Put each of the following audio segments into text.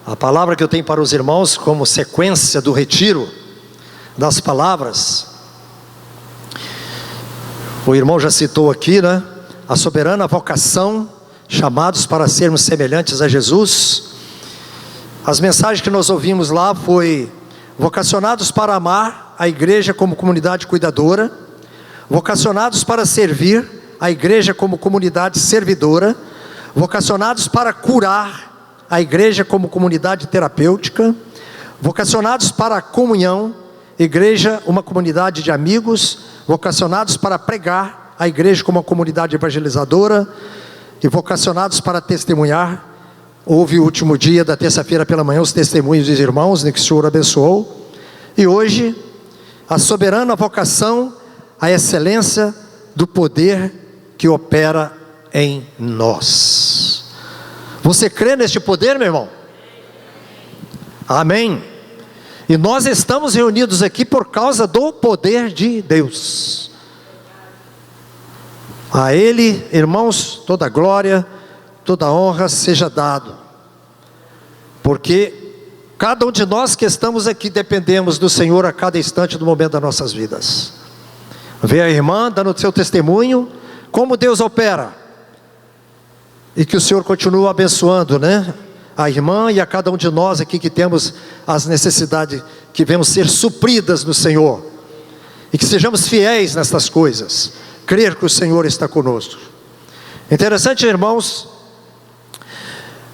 A palavra que eu tenho para os irmãos, como sequência do retiro das palavras, o irmão já citou aqui, né? A soberana vocação, chamados para sermos semelhantes a Jesus. As mensagens que nós ouvimos lá foi: vocacionados para amar a igreja como comunidade cuidadora, vocacionados para servir a igreja como comunidade servidora, vocacionados para curar a igreja como comunidade terapêutica, vocacionados para a comunhão, igreja uma comunidade de amigos, vocacionados para pregar, a igreja como uma comunidade evangelizadora, e vocacionados para testemunhar. Houve o último dia da terça-feira pela manhã os testemunhos dos irmãos, né, que o Senhor abençoou. E hoje, a soberana vocação, a excelência do poder que opera em nós. Você crê neste poder, meu irmão? Amém. E nós estamos reunidos aqui por causa do poder de Deus. A Ele, irmãos, toda glória, toda honra seja dado, porque cada um de nós que estamos aqui dependemos do Senhor a cada instante do momento das nossas vidas. Vê a irmã dando o seu testemunho, como Deus opera, e que o Senhor continue abençoando, né? A irmã e a cada um de nós aqui que temos as necessidades, que venham ser supridas no Senhor, e que sejamos fiéis nestas coisas, crer que o Senhor está conosco. Interessante, irmãos,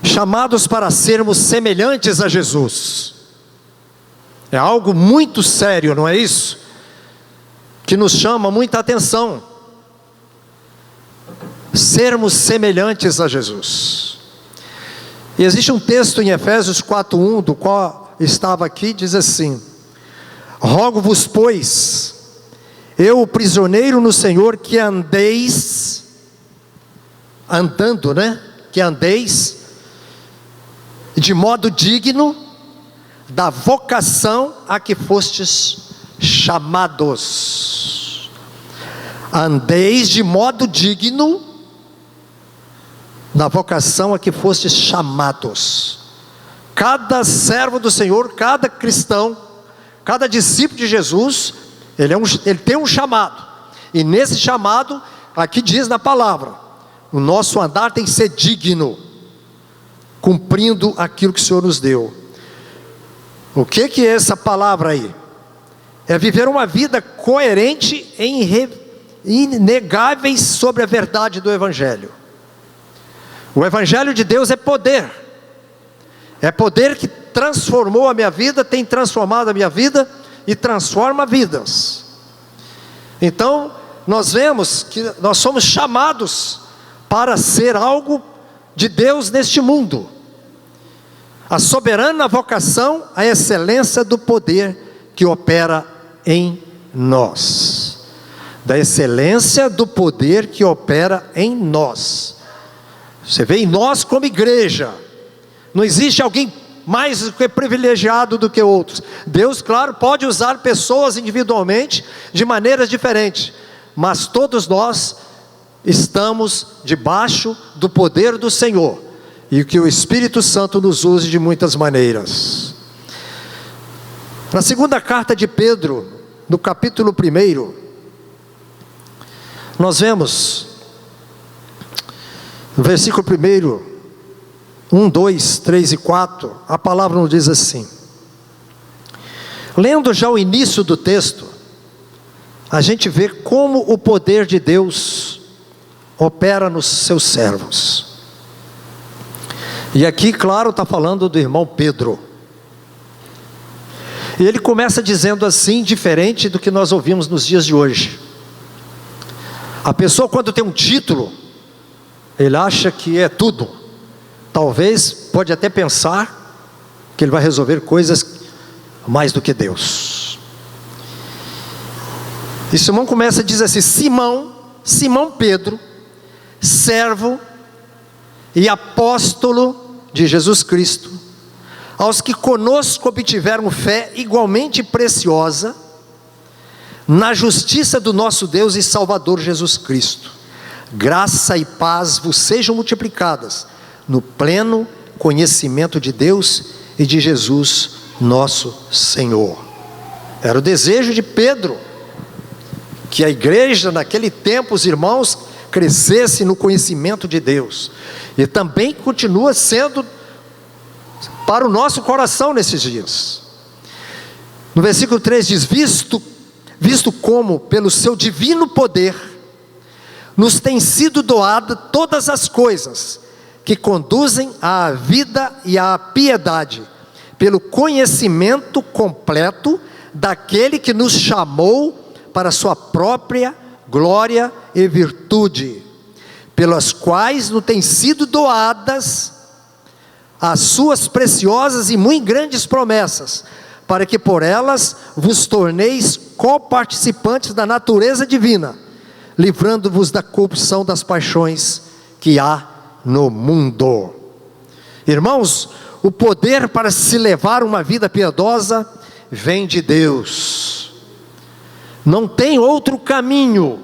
chamados para sermos semelhantes a Jesus, é algo muito sério, não é isso? Que nos chama muita atenção, sermos semelhantes a Jesus. E existe um texto em Efésios 4:1, do qual estava aqui, diz assim: rogo-vos, pois, eu, o prisioneiro no Senhor, que andeis, andando, né? Que andeis de modo digno da vocação a que fostes chamados. Andeis de modo digno da vocação a que fostes chamados. Cada servo do Senhor, cada cristão, cada discípulo de Jesus, ele tem um chamado. E nesse chamado, aqui diz na palavra, o nosso andar tem que ser digno, cumprindo aquilo que o Senhor nos deu. O que é essa palavra aí? É viver uma vida coerente e inegáveis sobre a verdade do Evangelho. O Evangelho de Deus é poder que transformou a minha vida, tem transformado a minha vida e transforma vidas. Então, nós vemos que nós somos chamados para ser algo de Deus neste mundo. A soberana vocação, a excelência do poder que opera em nós. Da excelência do poder que opera em nós. Você vê em nós como igreja. Não existe alguém mais privilegiado do que outros. Deus, claro, pode usar pessoas individualmente de maneiras diferentes, mas todos nós estamos debaixo do poder do Senhor, e que o Espírito Santo nos use de muitas maneiras. Na segunda carta de Pedro, no capítulo 1, nós vemos no versículo 1, 2, 3 e 4, a palavra nos diz assim. Lendo já o início do texto, a gente vê como o poder de Deus opera nos seus servos. E aqui, claro, está falando do irmão Pedro. E ele começa dizendo assim, diferente do que nós ouvimos nos dias de hoje. A pessoa, quando tem um título, ele acha que é tudo. Talvez, pode até pensar que ele vai resolver coisas mais do que Deus. E Simão começa a dizer assim: Simão Pedro, servo e apóstolo de Jesus Cristo, aos que conosco obtiveram fé igualmente preciosa, na justiça do nosso Deus e Salvador Jesus Cristo. Graça e paz vos sejam multiplicadas no pleno conhecimento de Deus e de Jesus, nosso Senhor. Era o desejo de Pedro, que a igreja naquele tempo, os irmãos, crescesse no conhecimento de Deus. E também continua sendo para o nosso coração nesses dias. No versículo 3 diz: visto como pelo seu divino poder nos têm sido doadas todas as coisas que conduzem à vida e à piedade, pelo conhecimento completo daquele que nos chamou para a sua própria glória e virtude, pelas quais nos têm sido doadas as suas preciosas e muito grandes promessas, para que por elas vos torneis coparticipantes da natureza divina, livrando-vos da corrupção das paixões que há no mundo. Irmãos, o poder para se levar uma vida piedosa vem de Deus. Não tem outro caminho.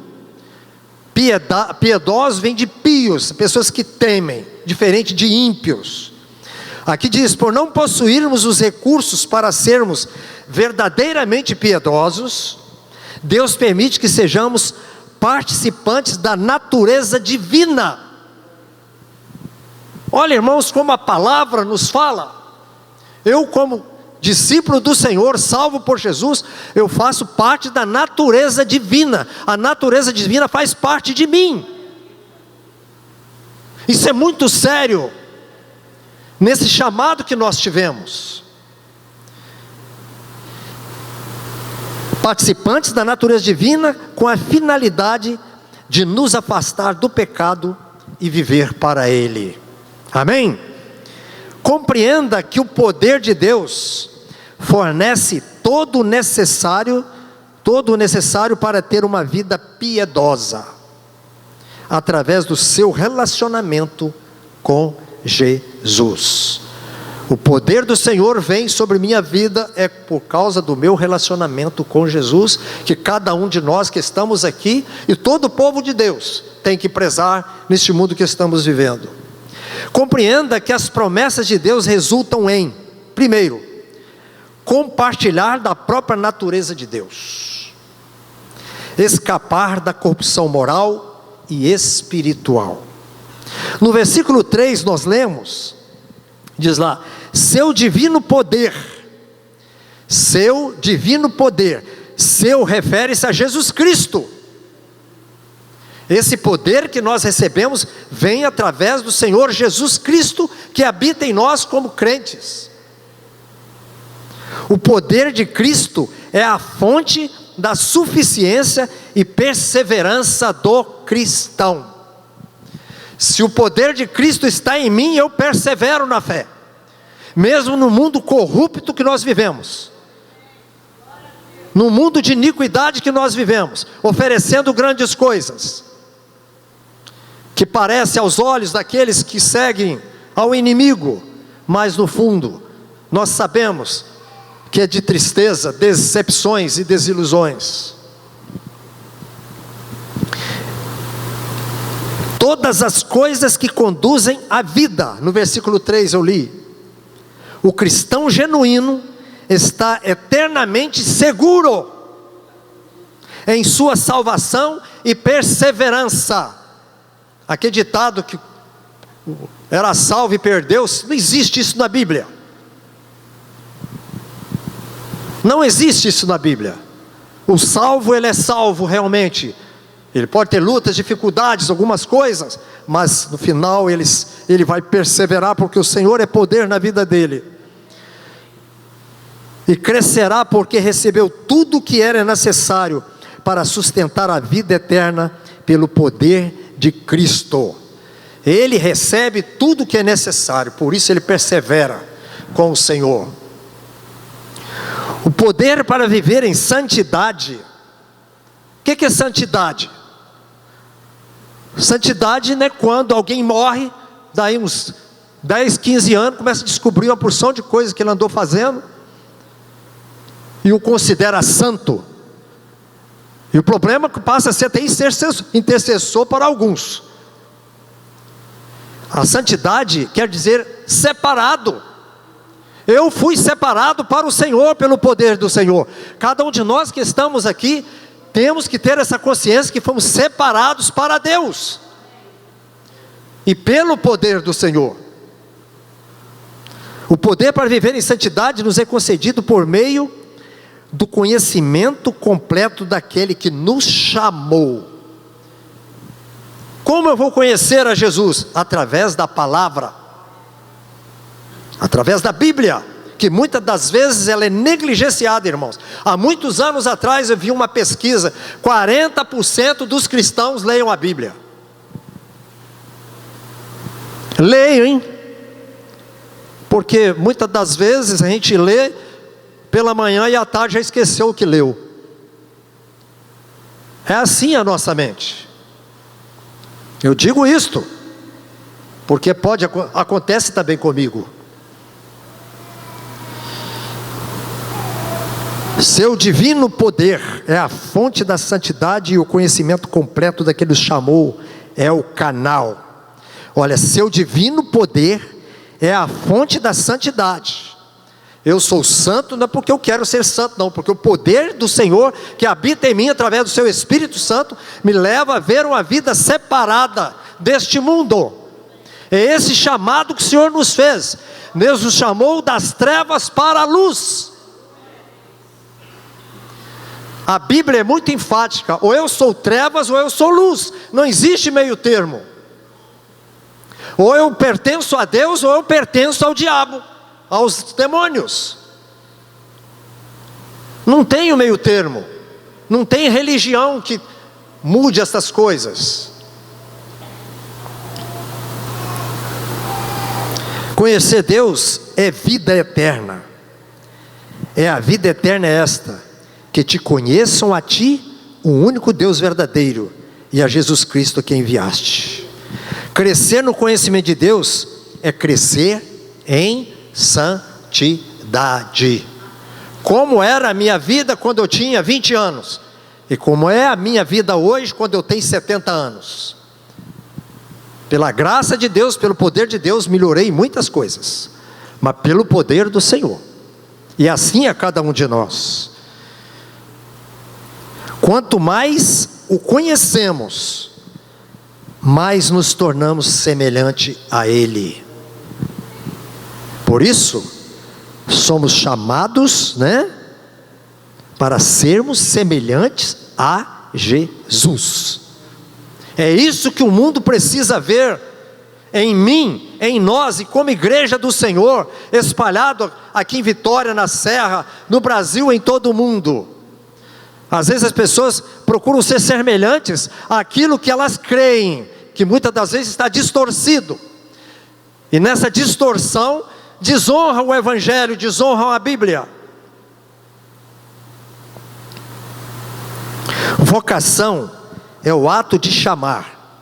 Piedosos vem de pios, pessoas que temem, diferente de ímpios. Aqui diz: por não possuirmos os recursos para sermos verdadeiramente piedosos, Deus permite que sejamos participantes da natureza divina. Olha, irmãos, como a palavra nos fala. Eu, como discípulo do Senhor, salvo por Jesus, eu faço parte da natureza divina. A natureza divina faz parte de mim. Isso é muito sério nesse chamado que nós tivemos. Participantes da natureza divina, com a finalidade de nos afastar do pecado e viver para Ele. Amém? Compreenda que o poder de Deus fornece todo o necessário para ter uma vida piedosa, através do seu relacionamento com Jesus. O poder do Senhor vem sobre minha vida é por causa do meu relacionamento com Jesus, que cada um de nós que estamos aqui, e todo o povo de Deus, tem que prezar neste mundo que estamos vivendo. Compreenda que as promessas de Deus resultam em, primeiro, compartilhar da própria natureza de Deus, escapar da corrupção moral e espiritual. No versículo 3 nós lemos, diz lá: seu divino poder, seu refere-se a Jesus Cristo. Esse poder que nós recebemos vem através do Senhor Jesus Cristo, que habita em nós como crentes. O poder de Cristo é a fonte da suficiência e perseverança do cristão. Se o poder de Cristo está em mim, eu persevero na fé, mesmo no mundo corrupto que nós vivemos, no mundo de iniquidade que nós vivemos, oferecendo grandes coisas, que parece aos olhos daqueles que seguem ao inimigo, mas no fundo, nós sabemos que é de tristeza, decepções e desilusões. Todas as coisas que conduzem à vida, no versículo 3 eu li, o cristão genuíno está eternamente seguro em sua salvação e perseverança. Aquele ditado que era salvo e perdeu-se, não existe isso na Bíblia. Não existe isso na Bíblia. O salvo, ele é salvo realmente. Ele pode ter lutas, dificuldades, algumas coisas, mas no final ele vai perseverar, porque o Senhor é poder na vida dele. E crescerá porque recebeu tudo o que era necessário para sustentar a vida eterna pelo poder de Cristo. Ele recebe tudo o que é necessário, por isso ele persevera com o Senhor. O poder para viver em santidade. O que é santidade? Santidade não é quando alguém morre, daí uns 10, 15 anos, começa a descobrir uma porção de coisas que ele andou fazendo, e o considera santo. E o problema é que passa a ser até intercessor para alguns. A santidade quer dizer separado. Eu fui separado para o Senhor, pelo poder do Senhor. Cada um de nós que estamos aqui, temos que ter essa consciência que fomos separados para Deus. E pelo poder do Senhor. O poder para viver em santidade nos é concedido por meio do conhecimento completo daquele que nos chamou. Como eu vou conhecer a Jesus? Através da palavra. Através da Bíblia, que muitas das vezes ela é negligenciada, irmãos. Há muitos anos atrás eu vi uma pesquisa, 40% dos cristãos leiam a Bíblia. Leiam, hein? Porque muitas das vezes a gente lê pela manhã e à tarde já esqueceu o que leu. É assim a nossa mente. Eu digo isto, porque acontece também comigo. Seu divino poder é a fonte da santidade e o conhecimento completo daquele que nos chamou é o canal. Olha, seu divino poder é a fonte da santidade. Eu sou santo não é porque eu quero ser santo, não, porque o poder do Senhor que habita em mim através do seu Espírito Santo me leva a ver uma vida separada deste mundo. É esse chamado que o Senhor nos fez. Deus nos chamou das trevas para a luz. A Bíblia é muito enfática, ou eu sou trevas ou eu sou luz, não existe meio termo. Ou eu pertenço a Deus ou eu pertenço ao diabo, aos demônios. Não tem o meio termo, não tem religião que mude essas coisas. Conhecer Deus é vida eterna, é a vida eterna esta, que te conheçam a ti, o único Deus verdadeiro, e a Jesus Cristo que enviaste. Crescer no conhecimento de Deus é crescer em santidade. Como era a minha vida quando eu tinha 20 anos, e como é a minha vida hoje quando eu tenho 70 anos. Pela graça de Deus, pelo poder de Deus, melhorei muitas coisas, mas pelo poder do Senhor. E assim é cada um de nós. Quanto mais o conhecemos, mais nos tornamos semelhante a Ele. Por isso, somos chamados, para sermos semelhantes a Jesus. É isso que o mundo precisa ver em mim, em nós, e como igreja do Senhor, espalhado aqui em Vitória, na Serra, no Brasil, em todo o mundo. Às vezes as pessoas procuram ser semelhantes àquilo que elas creem, que muitas das vezes está distorcido. E nessa distorção, desonram o Evangelho, desonram a Bíblia. Vocação é o ato de chamar.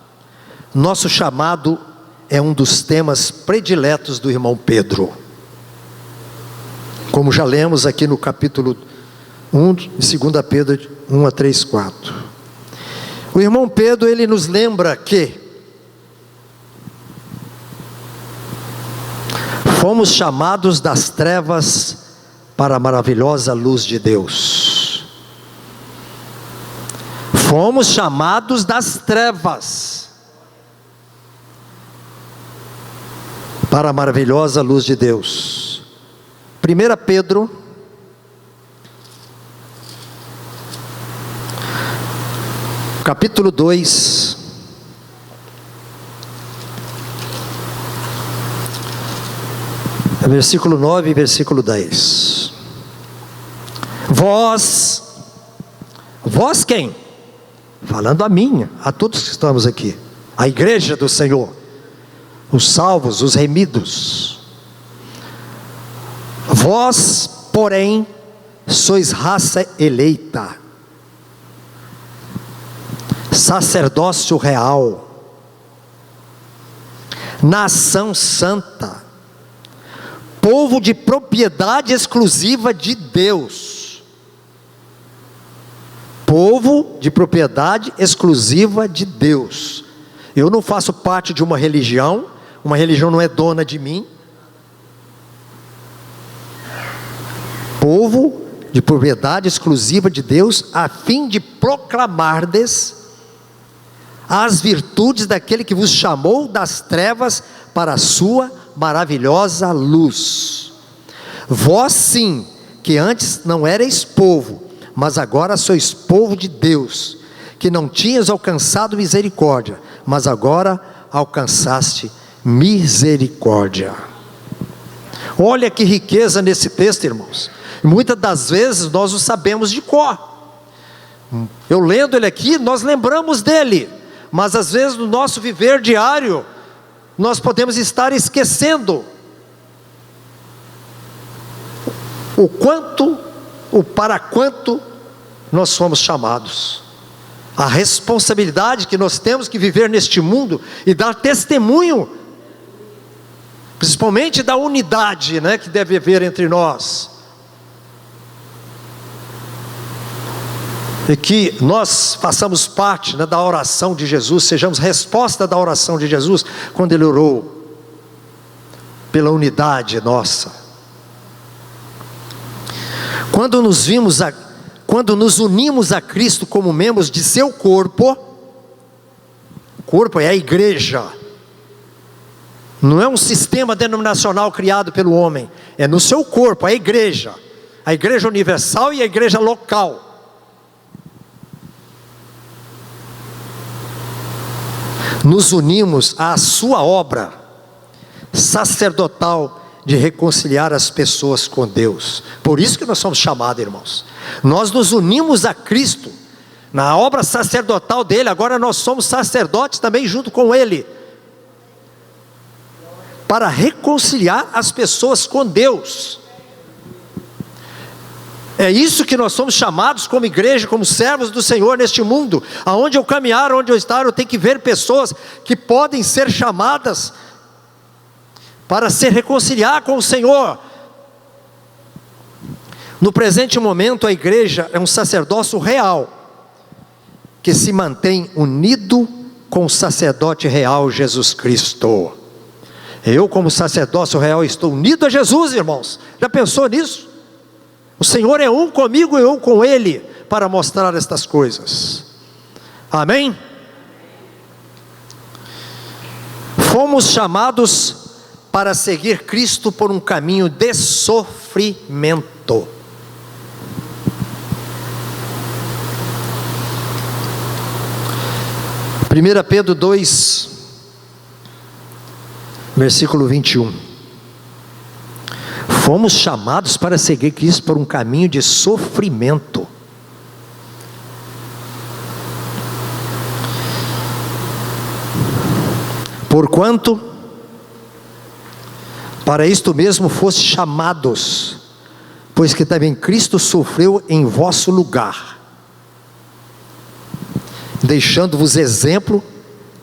Nosso chamado é um dos temas prediletos do irmão Pedro. Como já lemos aqui no capítulo 1, 2 Pedro 1 a 3, 4. O irmão Pedro, ele nos lembra que fomos chamados das trevas para a maravilhosa luz de Deus. Fomos chamados das trevas para a maravilhosa luz de Deus. 1 Pedro capítulo 2, versículo 9 e versículo 10. Vós quem? Falando a mim, a todos que estamos aqui, a igreja do Senhor, os salvos, os remidos. Vós, porém, sois raça eleita, sacerdócio real, nação santa, povo de propriedade exclusiva de Deus. Povo de propriedade exclusiva de Deus. Eu não faço parte de uma religião não é dona de mim. povo de propriedade exclusiva de Deus, a fim de proclamardes as virtudes daquele que vos chamou das trevas para a sua maravilhosa luz. Vós sim, que antes não erais povo, mas agora sois povo de Deus, que não tinhas alcançado misericórdia, mas agora alcançaste misericórdia. Olha que riqueza nesse texto, irmãos. Muitas das vezes nós o sabemos de cor. Eu lendo ele aqui, nós lembramos dele, mas às vezes no nosso viver diário, nós podemos estar esquecendo para quanto nós fomos chamados. A responsabilidade que nós temos que viver neste mundo e dar testemunho, principalmente da unidade, que deve haver entre nós. E que nós façamos parte, da oração de Jesus, sejamos resposta da oração de Jesus, quando Ele orou pela unidade nossa. Quando nos unimos a Cristo como membros de seu corpo, o corpo é a igreja, não é um sistema denominacional criado pelo homem, é no seu corpo, a igreja universal e a igreja local. Nos unimos à sua obra sacerdotal de reconciliar as pessoas com Deus. Por isso que nós somos chamados, irmãos. Nós nos unimos a Cristo na obra sacerdotal dele. Agora nós somos sacerdotes também junto com ele, para reconciliar as pessoas com Deus. É isso que nós somos chamados como igreja, como servos do Senhor neste mundo. Aonde eu caminhar, onde eu estar, eu tenho que ver pessoas que podem ser chamadas para se reconciliar com o Senhor. No presente momento, a igreja é um sacerdócio real, que se mantém unido com o sacerdote real, Jesus Cristo. Eu, como sacerdócio real, estou unido a Jesus, irmãos. Já pensou nisso? O Senhor é um comigo e eu com Ele, para mostrar estas coisas. Amém? Fomos chamados para seguir Cristo por um caminho de sofrimento. Primeira Pedro 2, versículo 21. Fomos chamados para seguir Cristo por um caminho de sofrimento. Porquanto, para isto mesmo foste chamados, pois que também Cristo sofreu em vosso lugar, deixando-vos exemplo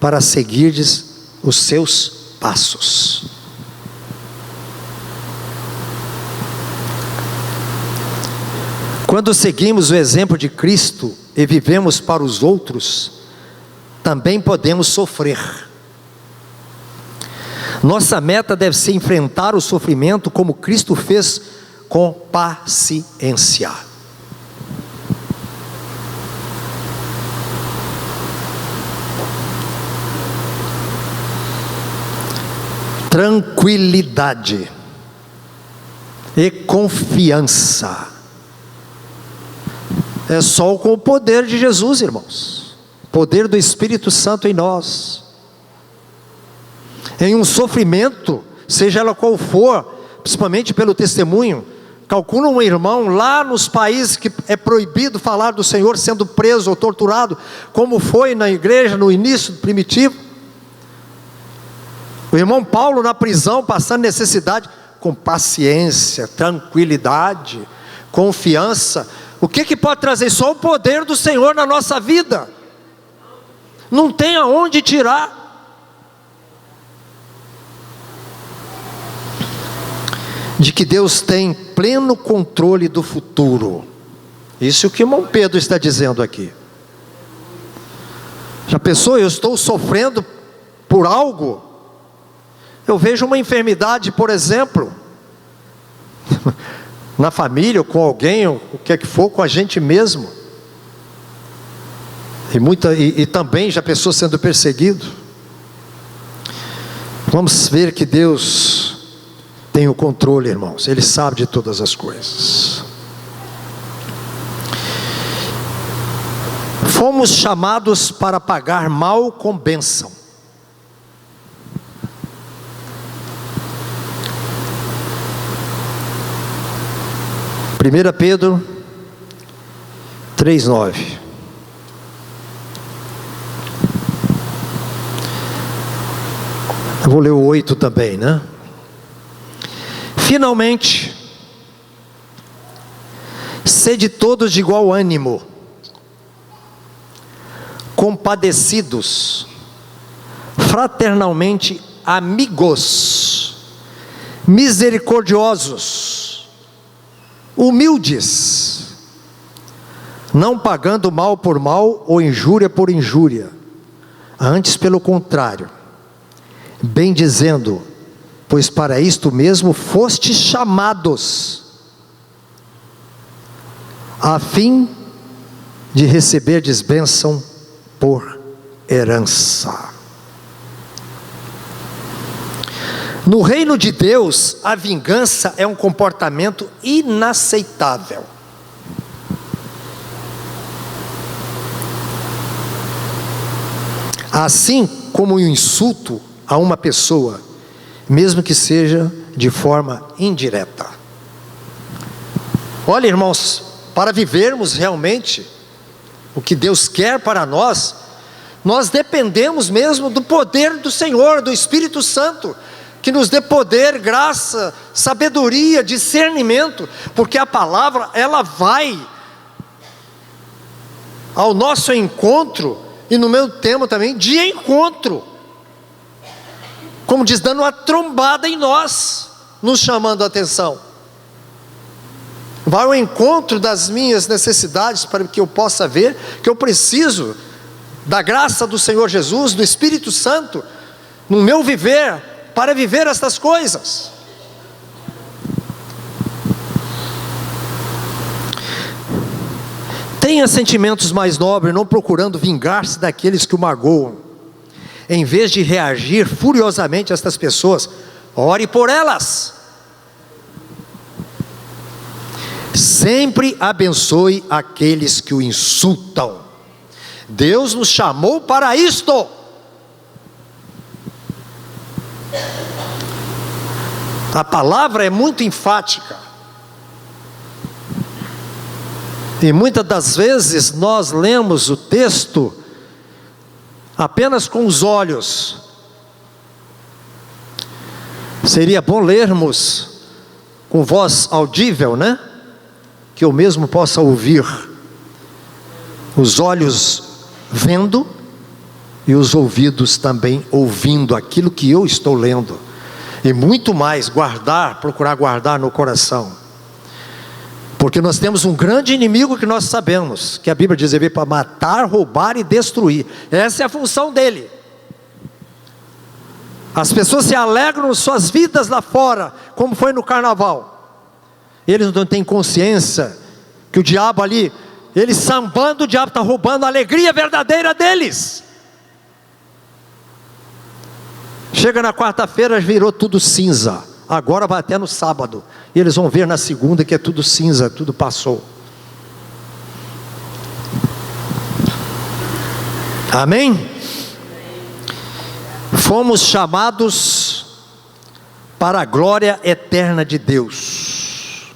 para seguirdes os seus passos. Quando seguimos o exemplo de Cristo e vivemos para os outros, também podemos sofrer. Nossa meta deve ser enfrentar o sofrimento como Cristo fez, com paciência. Tranquilidade e confiança. É só com o poder de Jesus, irmãos. Poder do Espírito Santo em nós. Em um sofrimento, seja ela qual for, principalmente pelo testemunho. Calcula um irmão lá nos países que é proibido falar do Senhor, sendo preso ou torturado, como foi na igreja no início primitivo. O irmão Paulo na prisão, passando necessidade, com paciência, tranquilidade, confiança. O que pode trazer? Só o poder do Senhor na nossa vida. Não tem aonde tirar. De que Deus tem pleno controle do futuro. Isso é o que o irmão Pedro está dizendo aqui. Já pensou? Eu estou sofrendo por algo. Eu vejo uma enfermidade, por exemplo. na família, ou com alguém, ou o que é que for, com a gente mesmo. E também já pessoas sendo perseguido. Vamos ver que Deus tem o controle, irmãos. Ele sabe de todas as coisas. Fomos chamados para pagar mal com bênção. Primeira Pedro 3:9. Eu vou ler o 8 também, né? Finalmente, sede todos de igual ânimo, compadecidos, fraternalmente amigos, misericordiosos, humildes, não pagando mal por mal ou injúria por injúria, antes pelo contrário, bem dizendo, pois para isto mesmo fostes chamados, a fim de receberdes bênção por herança. No reino de Deus, a vingança é um comportamento inaceitável. Assim como o insulto a uma pessoa, mesmo que seja de forma indireta. Olha, irmãos, para vivermos realmente o que Deus quer para nós, nós dependemos mesmo do poder do Senhor, do Espírito Santo, que nos dê poder, graça, sabedoria, discernimento, porque a palavra, ela vai ao nosso encontro, e no meu tema também, de encontro, como diz, dando uma trombada em nós, nos chamando a atenção. Vai ao encontro das minhas necessidades, para que eu possa ver que eu preciso da graça do Senhor Jesus, do Espírito Santo, no meu viver, para viver estas coisas. Tenha sentimentos mais nobres, não procurando vingar-se daqueles que o magoam. Em vez de reagir furiosamente a estas pessoas, ore por elas. Sempre abençoe aqueles que o insultam. Deus nos chamou para isto. A palavra é muito enfática. E muitas das vezes nós lemos o texto apenas com os olhos. Seria bom lermos com voz audível, né? Que eu mesmo possa ouvir. Os olhos vendo e os ouvidos também ouvindo aquilo que eu estou lendo. E muito mais procurar guardar no coração. Porque nós temos um grande inimigo que nós sabemos, que a Bíblia diz, ele veio para matar, roubar e destruir. Essa é a função dele. As pessoas se alegram suas vidas lá fora, como foi no carnaval. Eles não têm consciência que o diabo ali, ele sambando, o diabo está roubando a alegria verdadeira deles. Chega na quarta-feira, virou tudo cinza. Agora vai até no sábado. E eles vão ver na segunda que é tudo cinza, tudo passou. Amém? Fomos chamados para a glória eterna de Deus.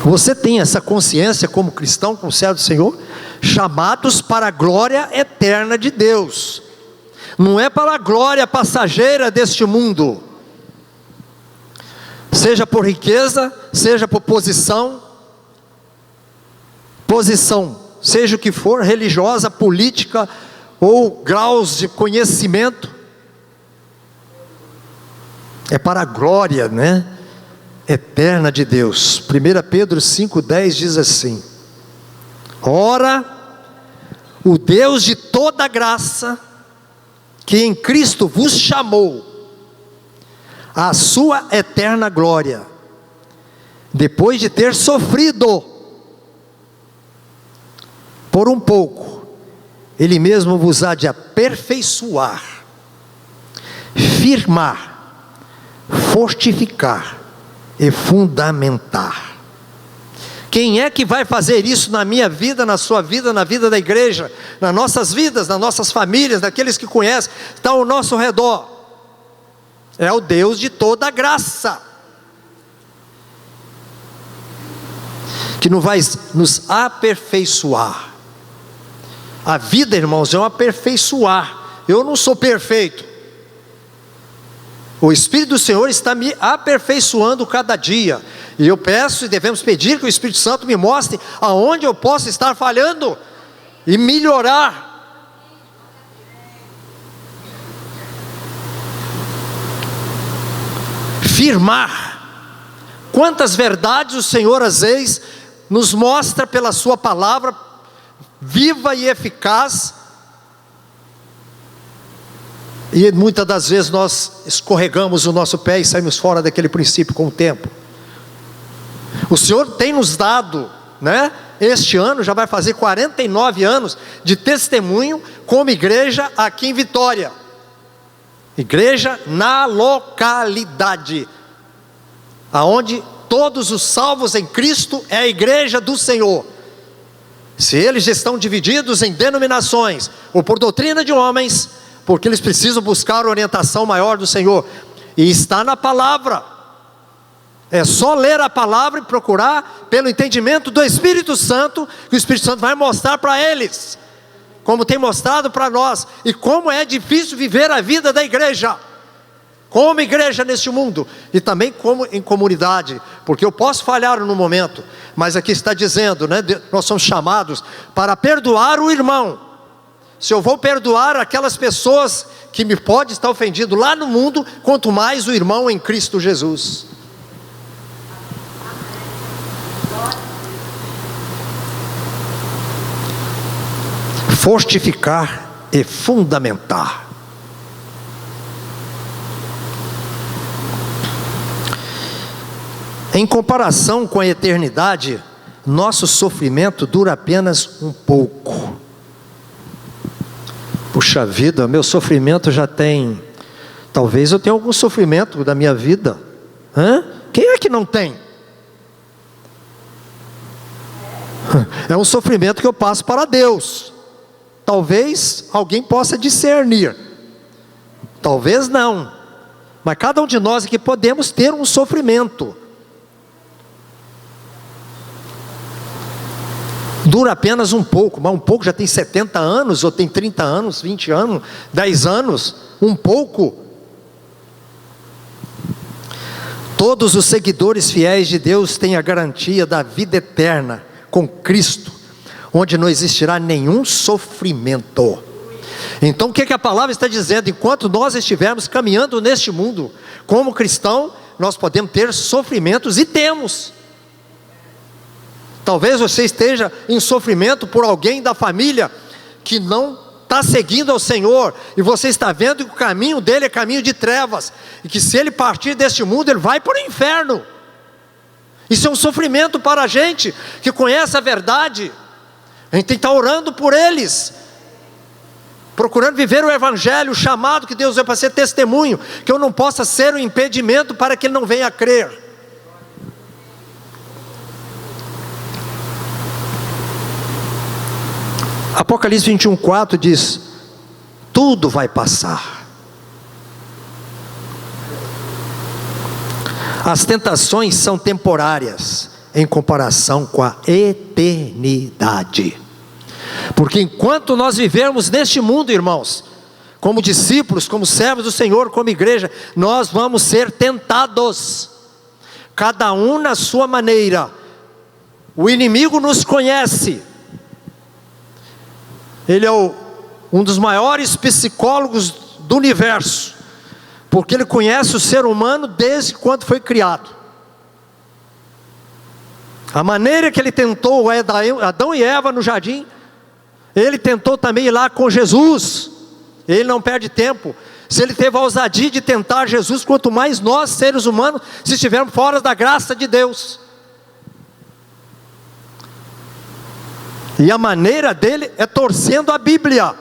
Você tem essa consciência como cristão, como servo do Senhor? Chamados para a glória eterna de Deus. Não é para a glória passageira deste mundo. Seja por riqueza, seja por posição, seja o que for, religiosa, política, ou graus de conhecimento. É para a glória, né? Eterna de Deus. 1 Pedro 5,10 diz assim: ora, o Deus de toda graça, que em Cristo vos chamou à sua eterna glória, depois de ter sofrido por um pouco, Ele mesmo vos há de aperfeiçoar, firmar, fortificar e fundamentar. Quem é que vai fazer isso na minha vida, na sua vida, na vida da igreja, nas nossas vidas, nas nossas famílias, daqueles que conhecem, estão ao nosso redor? É o Deus de toda graça, que não vai nos aperfeiçoar. A vida, irmãos, é um aperfeiçoar. Eu não sou perfeito. O Espírito do Senhor está me aperfeiçoando cada dia. E eu peço e devemos pedir que o Espírito Santo me mostre aonde eu posso estar falhando e melhorar. Firmar. Quantas verdades o Senhor às vezes nos mostra pela sua palavra viva e eficaz, e muitas das vezes nós escorregamos o nosso pé e saímos fora daquele princípio com o tempo. O Senhor tem nos dado, né? Este ano já vai fazer 49 anos de testemunho como igreja aqui em Vitória. Igreja na localidade, aonde todos os salvos em Cristo é a igreja do Senhor. Se eles estão divididos em denominações, ou por doutrina de homens, porque eles precisam buscar a orientação maior do Senhor, e está na palavra. É só ler a palavra e procurar pelo entendimento do Espírito Santo, que o Espírito Santo vai mostrar para eles, como tem mostrado para nós, e como é difícil viver a vida da igreja, como igreja neste mundo, e também como em comunidade, porque eu posso falhar no momento, mas aqui está dizendo, né, nós somos chamados para perdoar o irmão. Se eu vou perdoar aquelas pessoas que me podem estar ofendido lá no mundo, quanto mais o irmão em Cristo Jesus. Fortificar e fundamentar. Em comparação com a eternidade, nosso sofrimento dura apenas um pouco. Puxa vida, meu sofrimento já tem, talvez eu tenha algum sofrimento da minha vida. Quem é que não tem? É um sofrimento que eu passo para Deus. Talvez alguém possa discernir, talvez não, mas cada um de nós aqui podemos ter um sofrimento. Dura apenas um pouco, mas um pouco já tem 70 anos, ou tem 30 anos, 20 anos, 10 anos, um pouco. Todos os seguidores fiéis de Deus têm a garantia da vida eterna com Cristo, onde não existirá nenhum sofrimento. Então o que a palavra está dizendo? Enquanto nós estivermos caminhando neste mundo, como cristão, nós podemos ter sofrimentos, e temos. Talvez você esteja em sofrimento por alguém da família que não está seguindo ao Senhor, e você está vendo que o caminho dele é caminho de trevas, e que se ele partir deste mundo, ele vai para o inferno. Isso é um sofrimento para a gente que conhece a verdade. A gente tem que estar orando por eles, procurando viver o evangelho, o chamado que Deus deu para ser testemunho, que eu não possa ser um impedimento para que ele não venha a crer. Apocalipse 21:4 diz: tudo vai passar. As tentações são temporárias em comparação com a eternidade. Porque enquanto nós vivermos neste mundo, irmãos, como discípulos, como servos do Senhor, como igreja, nós vamos ser tentados, cada um na sua maneira. O inimigo nos conhece. Ele é um dos maiores psicólogos do universo, porque ele conhece o ser humano desde quando foi criado. A maneira que ele tentou Adão e Eva no jardim, ele tentou também ir lá com Jesus. Ele não perde tempo. Se ele teve a ousadia de tentar Jesus, quanto mais nós, seres humanos, se estivermos fora da graça de Deus. E a maneira dele é torcendo a Bíblia.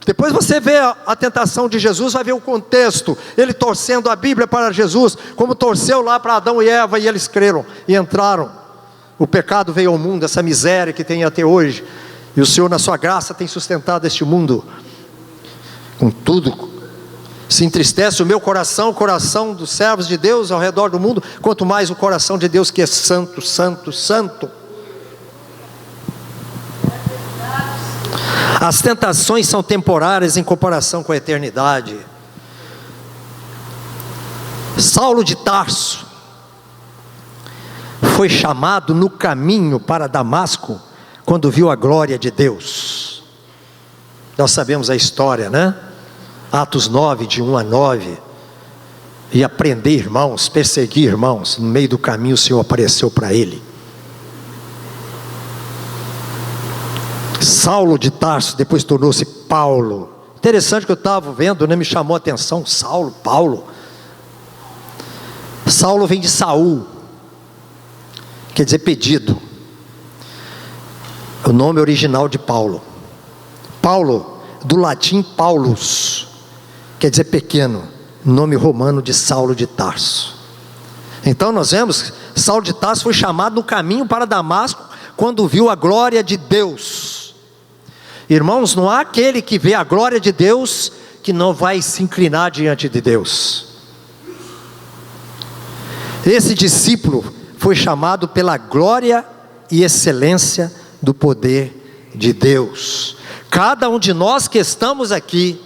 Depois você vê a tentação de Jesus, vai ver o contexto. Ele torcendo a Bíblia para Jesus, como torceu lá para Adão e Eva, e eles creram e entraram. O pecado veio ao mundo, essa miséria que tem até hoje. E o Senhor, na sua graça, tem sustentado este mundo. Contudo, se entristece o meu coração, o coração dos servos de Deus ao redor do mundo, quanto mais o coração de Deus, que é santo, santo, santo. As tentações são temporárias em comparação com a eternidade. Saulo de Tarso foi chamado no caminho para Damasco, quando viu a glória de Deus. Nós sabemos a história, né? Atos 9, de 1 a 9. E prender irmãos, perseguir irmãos. No meio do caminho o Senhor apareceu para ele. Saulo de Tarso depois tornou-se Paulo. Interessante que eu estava vendo, né? Me chamou a atenção. Saulo, Paulo. Saulo vem de Saul, quer dizer pedido. O nome original de Paulo. Paulo, do latim Paulus, quer dizer pequeno. Nome romano de Saulo de Tarso. Então nós vemos, Saulo de Tarso foi chamado no caminho para Damasco, quando viu a glória de Deus. Irmãos, não há aquele que vê a glória de Deus, que não vai se inclinar diante de Deus. Esse discípulo foi chamado pela glória e excelência do poder de Deus. Cada um de nós que estamos aqui,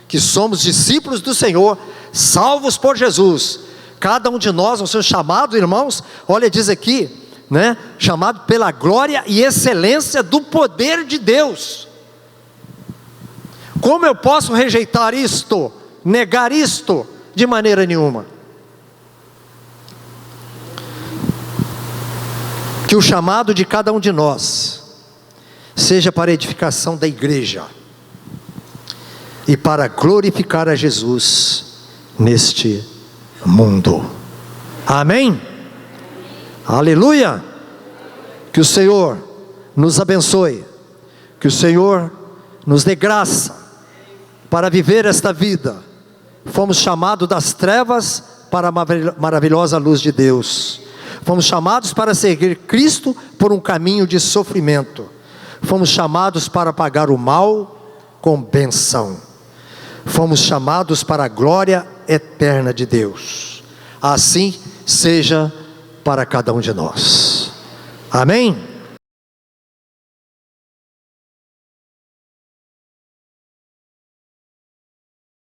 que somos discípulos do Senhor, salvos por Jesus, cada um de nós, nós somos chamados, irmãos, olha, diz aqui, né? Chamado pela glória e excelência do poder de Deus. Como eu posso rejeitar isto, negar isto? De maneira nenhuma. Que o chamado de cada um de nós seja para a edificação da igreja e para glorificar a Jesus neste mundo. Amém? Aleluia! Que o Senhor nos abençoe, que o Senhor nos dê graça para viver esta vida. Fomos chamados das trevas para a maravilhosa luz de Deus. Fomos chamados para seguir Cristo por um caminho de sofrimento. Fomos chamados para pagar o mal com bênção. Fomos chamados para a glória eterna de Deus. Assim seja para cada um de nós. Amém?